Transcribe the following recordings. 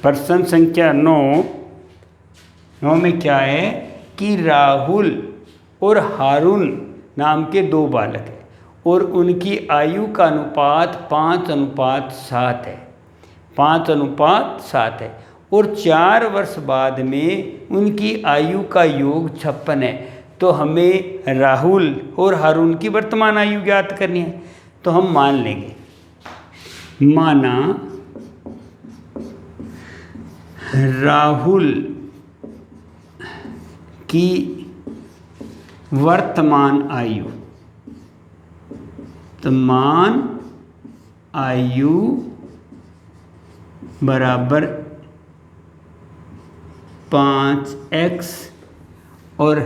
प्रश्न संख्या 9 में क्या है कि राहुल और हारून नाम के दो बालक हैं और उनकी आयु का अनुपात 5:7 है। 5:7 है और 4 वर्ष बाद में उनकी आयु का योग 56 है। तो हमें राहुल और हारून की वर्तमान आयु ज्ञात करनी है। तो हम मान लेंगे, माना राहुल की वर्तमान आयु बराबर 5x और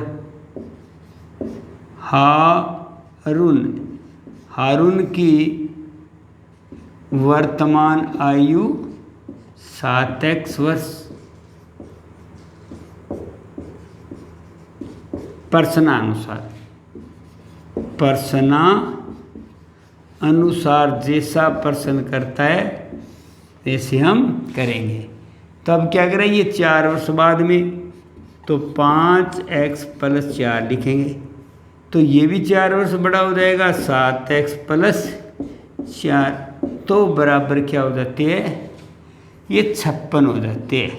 हारून की वर्तमान आयु 7x वर्ष। प्रश्नानुसार जैसा प्रश्न करता है वैसे हम करेंगे। तो अब क्या करें, ये 4 वर्ष बाद में तो 5x + 4 लिखेंगे। तो ये भी 4 वर्ष बड़ा हो जाएगा, 7x + 4 तो बराबर क्या हो जाते हैं, ये 56 हो जाते हैं।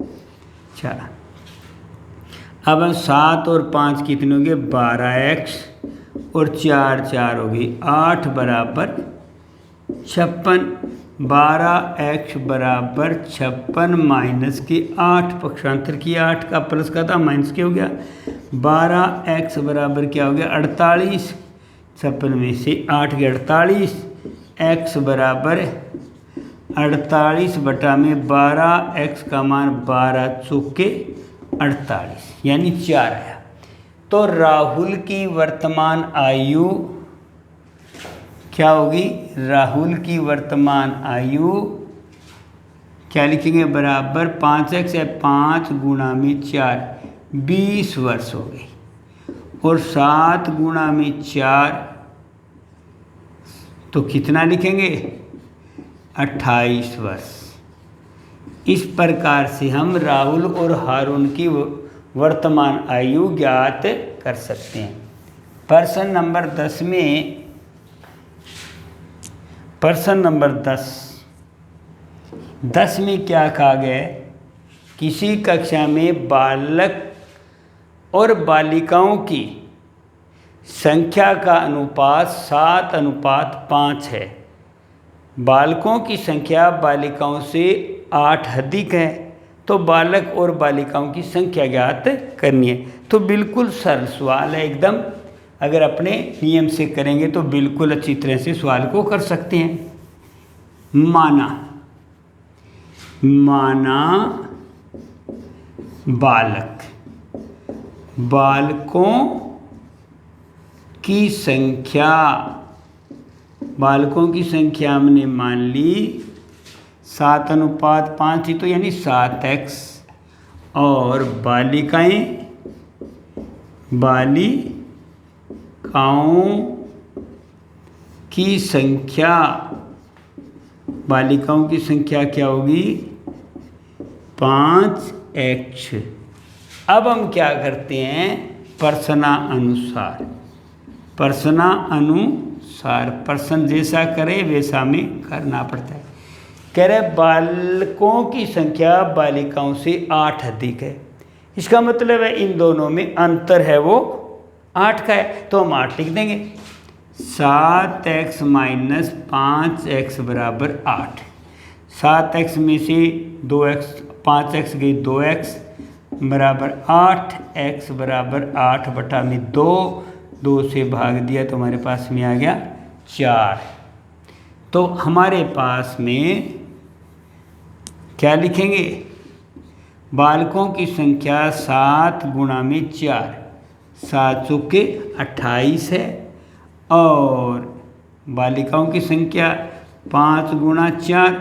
अच्छा, अब हम 7 और 5 कितने हो गए, 12x और 4 हो गई 8 बराबर 56। 12x बराबर 56 माइनस के 8 पक्षांतर किया, 8 का प्लस का था माइनस के हो गया। 12x बराबर क्या हो गया, 48। 56 में से 8 के 48, x बराबर 48 बटा में 12x का मान 12 चौके 48 यानी 4 आया। तो राहुल की वर्तमान आयु क्या होगी, राहुल की वर्तमान आयु क्या लिखेंगे, बराबर 5x है, 5 गुणा में 4 20 वर्ष हो गई और 7 गुणा में 4 तो कितना लिखेंगे, 28 वर्ष। इस प्रकार से हम राहुल और हारून की वर्तमान आयु ज्ञात कर सकते हैं। प्रश्न नंबर 10 में, प्रश्न नंबर 10 में क्या कहा गया है, किसी कक्षा में बालक और बालिकाओं की संख्या का अनुपात 7:5 है। बालकों की संख्या बालिकाओं से 8 अधिक है, तो बालक और बालिकाओं की संख्या ज्ञात करनी है। तो बिल्कुल सरल सवाल है एकदम, अगर अपने नियम से करेंगे तो बिल्कुल अच्छी तरह से सवाल को कर सकते हैं। माना बालकों की संख्या हमने मान ली 7:5 थी, तो यानी 7x और बालिकाओं की संख्या क्या होगी, 5x। अब हम क्या करते हैं, प्रश्न जैसा करे वैसा हमें करना पड़ता है। कह रहे बालकों की संख्या बालिकाओं से 8 अधिक है, इसका मतलब है इन दोनों में अंतर है वो 8 का है, तो हम 8 लिख देंगे। 7x - 5x बराबर 8। 7x में से 2x 5x गई 2x बराबर 8x बराबर 8 बटा में 2 से भाग दिया तो हमारे पास में आ गया 4। तो हमारे पास में क्या लिखेंगे, बालकों की संख्या 7 गुणा में 4, 7 चौके 28 है और बालिकाओं की संख्या 5 गुणा 4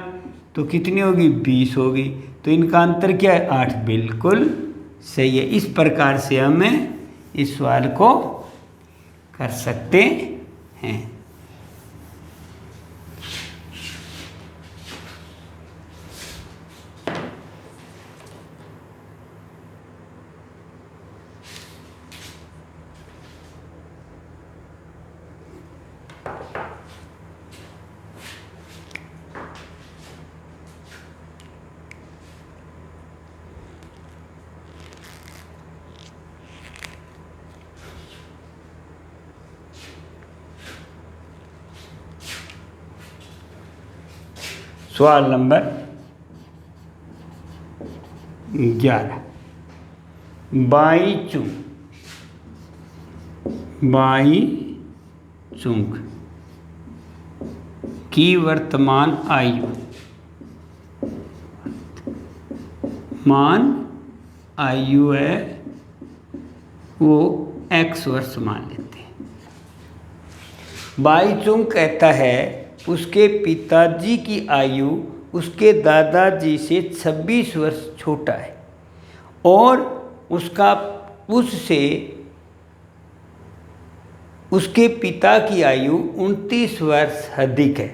तो कितनी होगी, 20 होगी। तो इनका अंतर क्या है, 8। बिल्कुल सही है। इस प्रकार से हम इस सवाल को कर सकते हैं। सवाल नंबर 11। बाईचुंग की वर्तमान आयु है वो x वर्ष मान लेते हैं। बाईचुंग कहता है उसके पिताजी की आयु उसके दादाजी से 26 वर्ष छोटा है और उसके पिता की आयु 29 वर्ष अधिक है।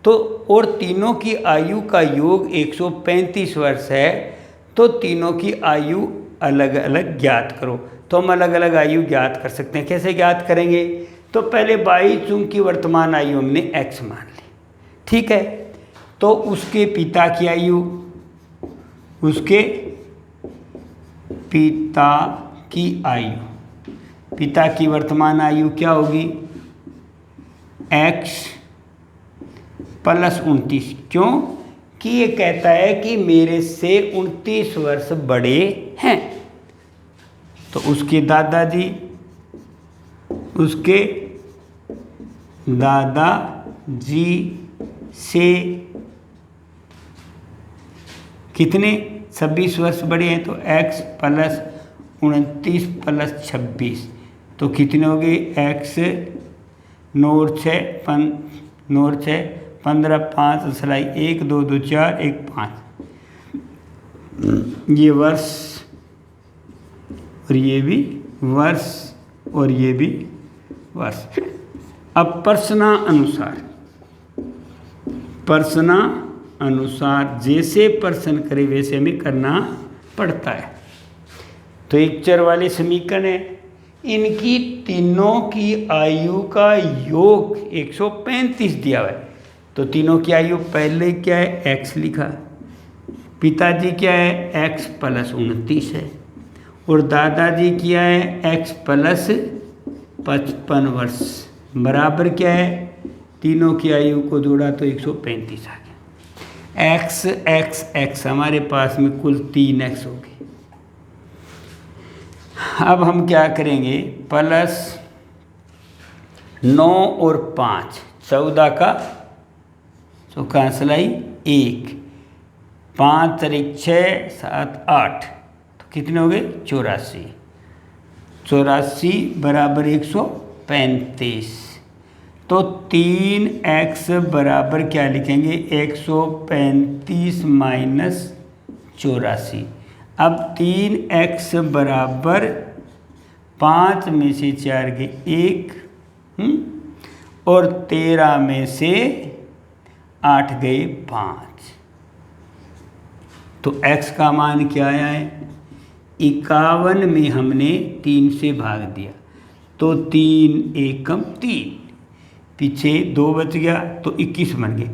तो और तीनों की आयु का योग 135 वर्ष है। तो तीनों की आयु अलग अलग ज्ञात करो। तो हम अलग अलग आयु ज्ञात कर सकते हैं। कैसे ज्ञात करेंगे? तो पहले बाईचुंग की वर्तमान आयु हमने x मान ली, ठीक है। तो उसके पिता की आयु, पिता की वर्तमान आयु क्या होगी? x + 29। क्यों कि ये कहता है कि मेरे से 29 वर्ष बड़े हैं। तो उसके दादाजी से कितने? 26 वर्ष बड़े हैं। तो x + 29 + 26 तो कितने हो गए? x 9 6 15 5 सिलाई 1 2 2 4 1 5 ये वर्ष और ये भी वर्ष और ये भी वर्ष। अब प्रश्नानुसार जैसे प्रश्न करे वैसे हमें करना पड़ता है। तो एक चर वाले समीकरण है, इनकी तीनों की आयु का योग 135 दिया हुआ है। तो तीनों की आयु पहले क्या है? x लिखा, पिताजी क्या है? x + 29 है और दादाजी क्या है? x + 55 वर्ष बराबर क्या है? तीनों की आयु को जोड़ा तो 135 आ गया। x हमारे पास में कुल 3x हो गए। अब हम क्या करेंगे? +9 और 5 14 का चौका सिलाई 1 5 3 6 7 8 तो कितने हो गए? 84 बराबर 135। तो 3x बराबर क्या लिखेंगे? 135 - 84। अब 3x बराबर 5 में से 4 गए 1 और 13 में से 8 गए 5। तो x का मान क्या आया है? 51 में हमने 3 से भाग दिया तो 3 एकम 3, पीछे 2 बच गया तो 21 बन गए।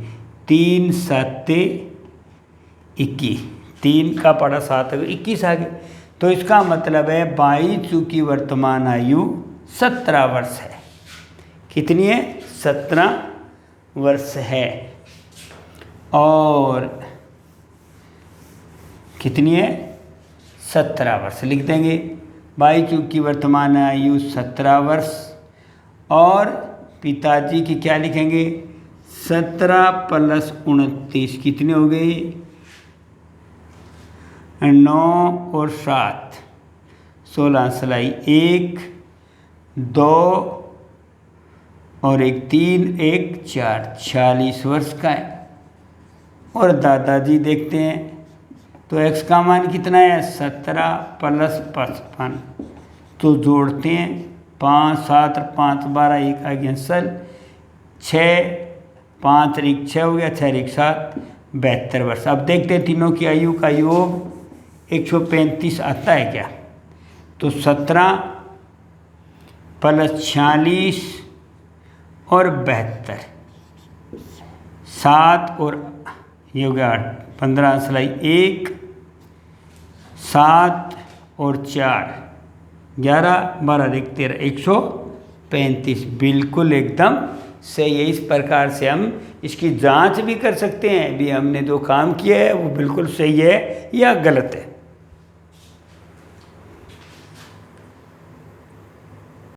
3 7 21, 3 का पड़ा 7 21 आ गए। तो इसका मतलब है बाईचुंग की वर्तमान आयु 17 वर्ष है। कितनी है? 17 वर्ष है। और कितनी है? 17 वर्ष लिख देंगे। बाईचुंग की वर्तमान आयु 17 वर्ष और पिताजी की क्या लिखेंगे? 17 + 29 कितने हो गए? 9 और 7 16 सिलाई 1 2 और 1 3 1 4 46 वर्ष का है। और दादाजी देखते हैं तो x का मान कितना है? 17 + 55 तो जोड़ते हैं 5 7 5 12 1 आ गया सल 6 5 1 6 हो गया 6 1 7 72 वर्ष। अब देखते हैं तीनों की आयु का योग 135 आता है क्या? तो 17 + 46 और 72 7 और ये हो गया 8 15 सिलाई 1 7 और 4 11 12 1 13 135 बिल्कुल एकदम सही है। इस प्रकार से हम इसकी जांच भी कर सकते हैं भी हमने जो काम किया है वो बिल्कुल सही है या गलत है।